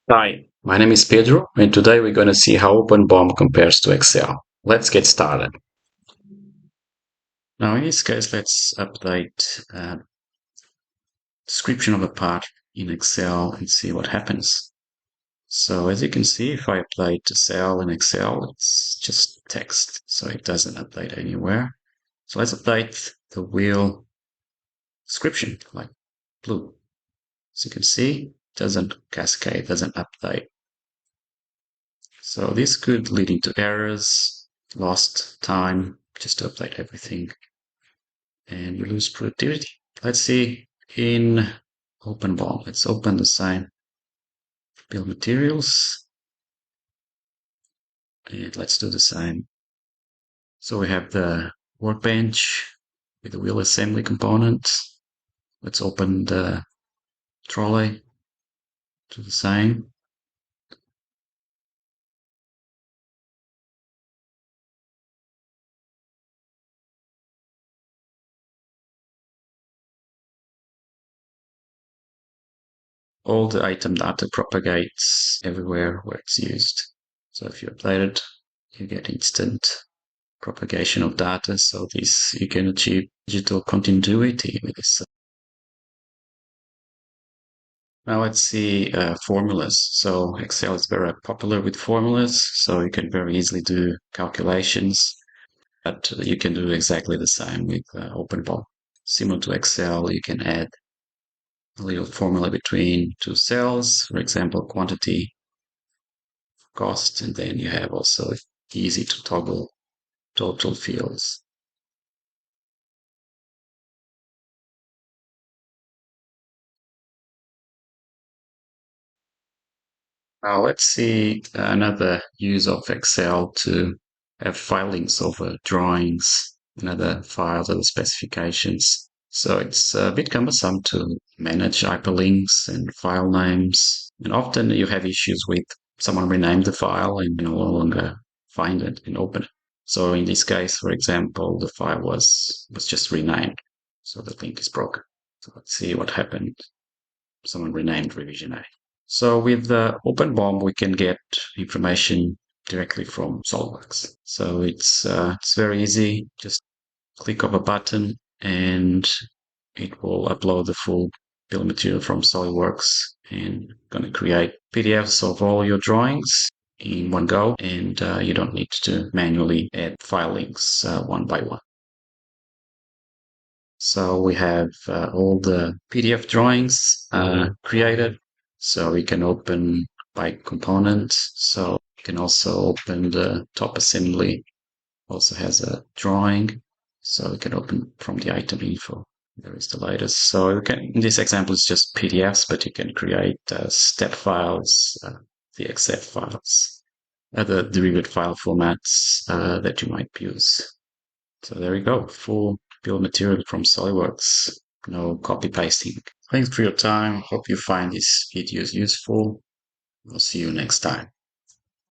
Hi, my name is Pedro, and today we're going to see how OpenBOM compares to Excel. Let's get started. Now, in this case, let's update description of a part in Excel and see what happens. So as you can see, if I update a cell in Excel, it's just text, so it doesn't update anywhere. So let's update the wheel description, like blue. As you can see, it doesn't cascade, doesn't update. So this could lead into errors, lost time, just to update everything, and you lose productivity. Let's see in OpenBOM. Let's open the same build materials, and let's do the same. So we have the workbench with the wheel assembly components. Let's open the trolley, do the same. All the item data propagates everywhere where it's used. So if you update it, you get instant propagation of data. So this you can achieve digital continuity with this. Now let's see formulas. So Excel is very popular with formulas, so you can very easily do calculations, but you can do exactly the same with OpenBOM. Similar to Excel, you can add a little formula between two cells, for example, quantity, cost, and then you have also easy to toggle total fields. Now let's see another use of Excel to have filings over drawings and other files, other specifications. So it's a bit cumbersome to manage hyperlinks and file names. And often you have issues with someone renamed the file and you no longer find it and open it. So in this case, for example, the file was just renamed. So the link is broken. So let's see what happened. Someone renamed revision A. So with the OpenBOM, we can get information directly from SolidWorks. So it's very easy. Just click of a button and it will upload the full bill of material from SolidWorks and going to create PDFs of all your drawings in one go, and you don't need to manually add file links one by one. So we have all the PDF drawings created. So we can open by component. So you can also open the top assembly, also has a drawing. So we can open from the item info. There is the latest. So you can, in this example, it's just PDFs, but you can create step files, the files, other derivative file formats that you might use. So there you go, full bill of material from SolidWorks, no copy pasting. Thanks for your time. Hope you find these videos useful. We'll see you next time.